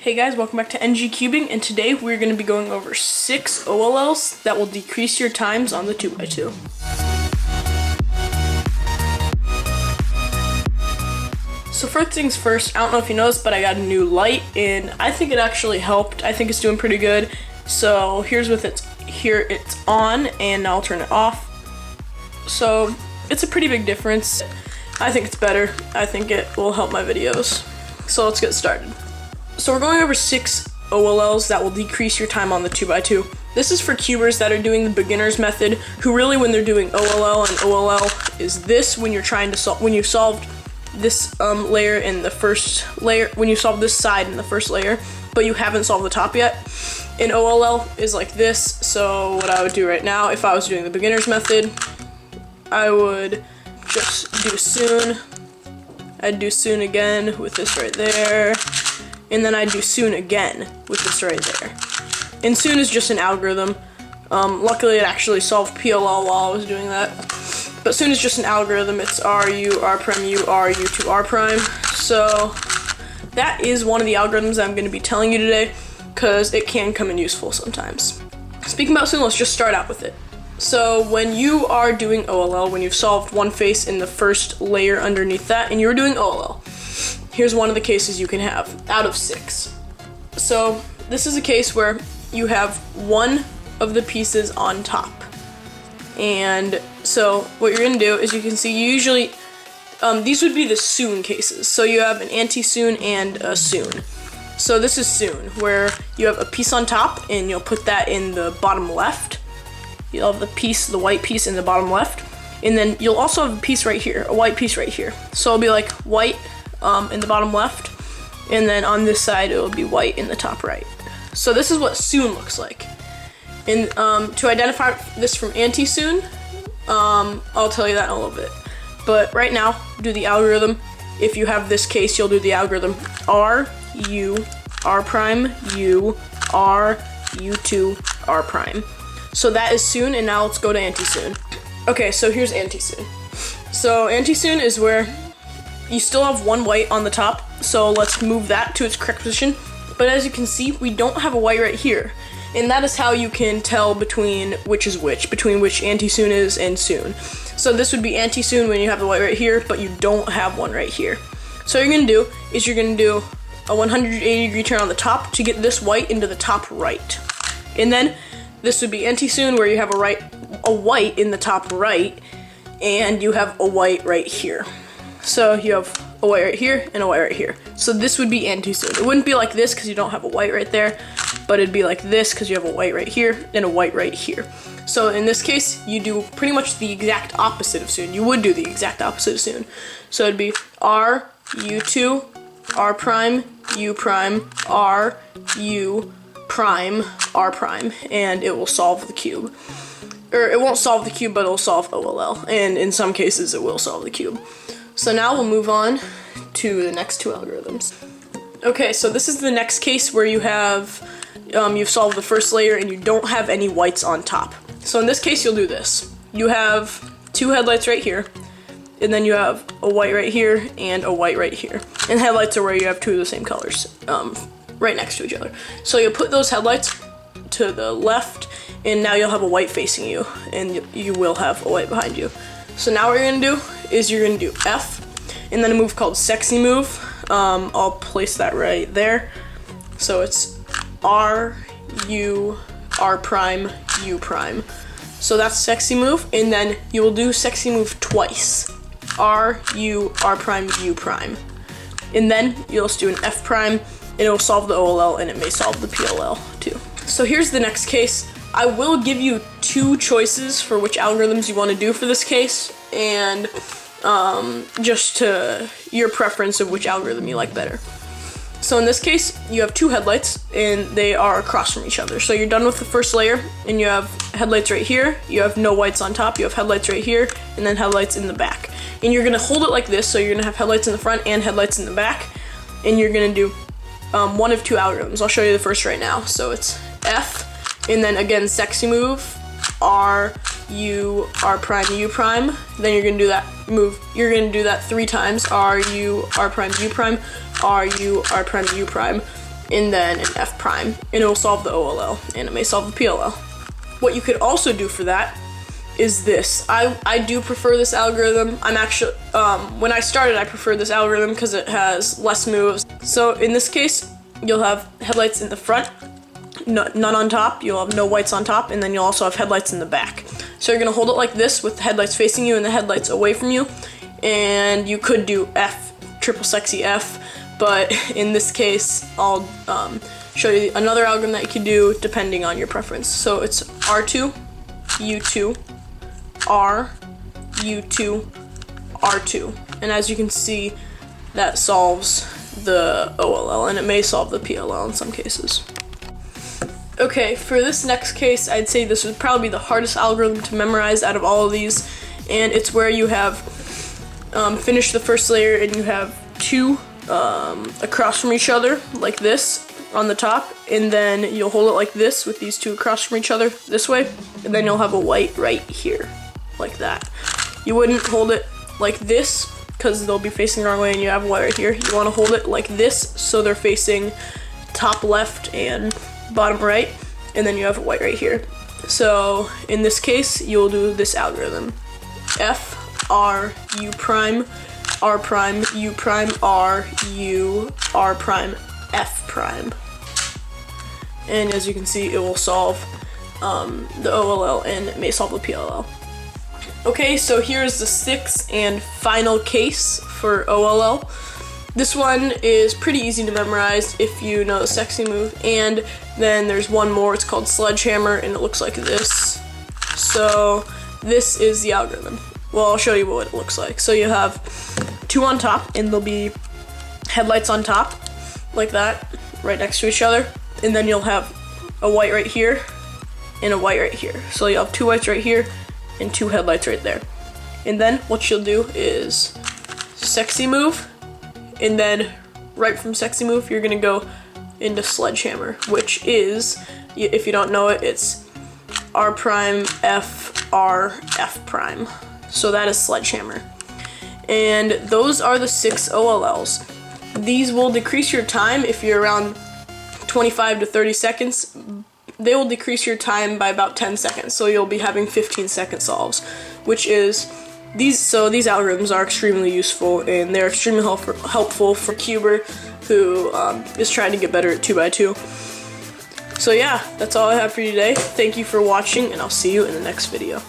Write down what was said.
Hey guys, welcome back to NG Cubing, and today we're going to be going over 6 OLLs that will decrease your times on the 2x2. So first things first, I don't know if you noticed, but I got a new light, and I think it actually helped. I think it's doing pretty good. So here's with it. Here it's on, and now I'll turn it off. So it's a pretty big difference. I think it's better. I think it will help my videos. So let's get started. So we're going over 6 OLLs that will decrease your time on the 2x2. This is for cubers that are doing the beginner's method, who really, when they're doing OLL, and OLL is this when you're trying to solve, when you solved this layer in the first layer, when you solve this side in the first layer, but you haven't solved the top yet. And OLL is like this. So what I would do right now, if I was doing the beginner's method, I would just do soon. I'd do soon again with this right there. And then I do soon again with this right there. And soon is just an algorithm. Luckily it actually solved PLL while I was doing that. But soon is just an algorithm. It's R, U, R prime, U, R, U to R prime. So that is one of the algorithms that I'm going to be telling you today, because it can come in useful sometimes. Speaking about soon, let's just start out with it. So when you are doing OLL, when you've solved one face in the first layer underneath that, and you're doing OLL, here's one of the cases you can have out of 6. So this is a case where you have one of the pieces on top. And so what you're gonna do is, you can see you usually, these would be the soon cases. So you have an anti-soon and a soon. So this is soon, where you have a piece on top and you'll put that in the bottom left. You'll have the white piece in the bottom left. And then you'll also have a piece right here, a white piece right here. So it'll be like white in the bottom left, and then on this side it will be white in the top right. So this is what soon looks like. And to identify this from anti-soon, I'll tell you that in a little bit. But right now, do the algorithm. If you have this case, you'll do the algorithm R, U, R prime, U, R, U2, R prime. So that is soon, and now let's go to anti-soon. Okay, so here's anti-soon. So anti-soon is where you still have one white on the top, so let's move that to its correct position. But as you can see, we don't have a white right here. And that is how you can tell between which is which, between which anti-soon is and soon. So this would be anti-soon when you have the white right here, but you don't have one right here. So what you're gonna do is you're gonna do a 180-degree turn on the top to get this white into the top right. And then this would be anti-soon, where you have a white in the top right, and you have a white right here. So you have a white right here and a white right here. So this would be anti-soon. It wouldn't be like this because you don't have a white right there, but it'd be like this because you have a white right here and a white right here. So in this case, you do pretty much the exact opposite of soon. You would do the exact opposite of soon. So it'd be R, U2, R prime, U prime, R, U prime, R prime, and it will solve the cube. Or it won't solve the cube, but it'll solve OLL, and in some cases it will solve the cube. So now we'll move on to the next 2 algorithms. Okay, so this is the next case where you have, you've solved the first layer and you don't have any whites on top. So in this case, you'll do this. You have 2 headlights right here, and then you have a white right here and a white right here. And headlights are where you have 2 of the same colors, right next to each other. So you'll put those headlights to the left, and now you'll have a white facing you, and you will have a white behind you. So now what you're gonna do is you're gonna do F, and then a move called sexy move. I'll place that right there. So it's R, U, R prime, U prime. So that's sexy move, and then you will do sexy move twice. R, U, R prime, U prime. And then you'll just do an F prime, and it will solve the OLL, and it may solve the PLL too. So here's the next case. I will give you 2 choices for which algorithms you want to do for this case, and just to your preference of which algorithm you like better. So in this case, you have 2 headlights, and they are across from each other. So you're done with the first layer, and you have headlights right here, you have no whites on top, you have headlights right here, and then headlights in the back. And you're gonna hold it like this, so you're gonna have headlights in the front and headlights in the back, and you're gonna do one of 2 algorithms. I'll show you the first right now. So it's F, and then again, sexy move, R, U, R prime, U prime. Then you're gonna do that move. You're gonna do that 3 times. R, U, R prime, U prime, R, U, R prime, U prime. and then an F prime, and it will solve the OLL, and it may solve the PLL. What you could also do for that is this. I do prefer this algorithm. I'm actually, when I started, I preferred this algorithm because it has less moves. So in this case, you'll have headlights in the front, none on top, you'll have no whites on top, and then you'll also have headlights in the back. So you're gonna hold it like this with the headlights facing you and the headlights away from you, and you could do F, triple sexy F, but in this case, I'll show you another algorithm that you can do depending on your preference. So it's R2, U2, R, U2, R2. And as you can see, that solves the OLL, and it may solve the PLL in some cases. Okay, for this next case, I'd say this would probably be the hardest algorithm to memorize out of all of these, and it's where you have finished the first layer and you have two across from each other, like this, on the top, and then you'll hold it like this with these two across from each other this way, and then you'll have a white right here, like that. You wouldn't hold it like this because they'll be facing the wrong way and you have a white right here. You want to hold it like this so they're facing top left and bottom right, and then you have a white right here. So in this case, you'll do this algorithm: F, R, U prime, R prime, U prime, R, U, R prime, F prime. And as you can see, it will solve the OLL and it may solve the PLL. Okay, so here's the sixth and final case for OLL. This one is pretty easy to memorize if you know the sexy move, and then there's one more, it's called sledgehammer, and it looks like this. So this is the algorithm. Well, I'll show you what it looks like. So you have two on top, and there'll be headlights on top, like that, right next to each other, and then you'll have a white right here, and a white right here. So you'll have two whites right here, and two headlights right there. And then what you'll do is sexy move, and then right from sexy move, you're gonna go into sledgehammer, which is, if you don't know it, it's R prime, F, R, F prime. So that is sledgehammer. And those are the 6 OLLs. These will decrease your time if you're around 25 to 30 seconds. They will decrease your time by about 10 seconds, so you'll be having 15-second solves, which is these algorithms are extremely useful, and they're extremely helpful for Cuber who is trying to get better at 2x2. So yeah, that's all I have for you today. Thank you for watching, and I'll see you in the next video.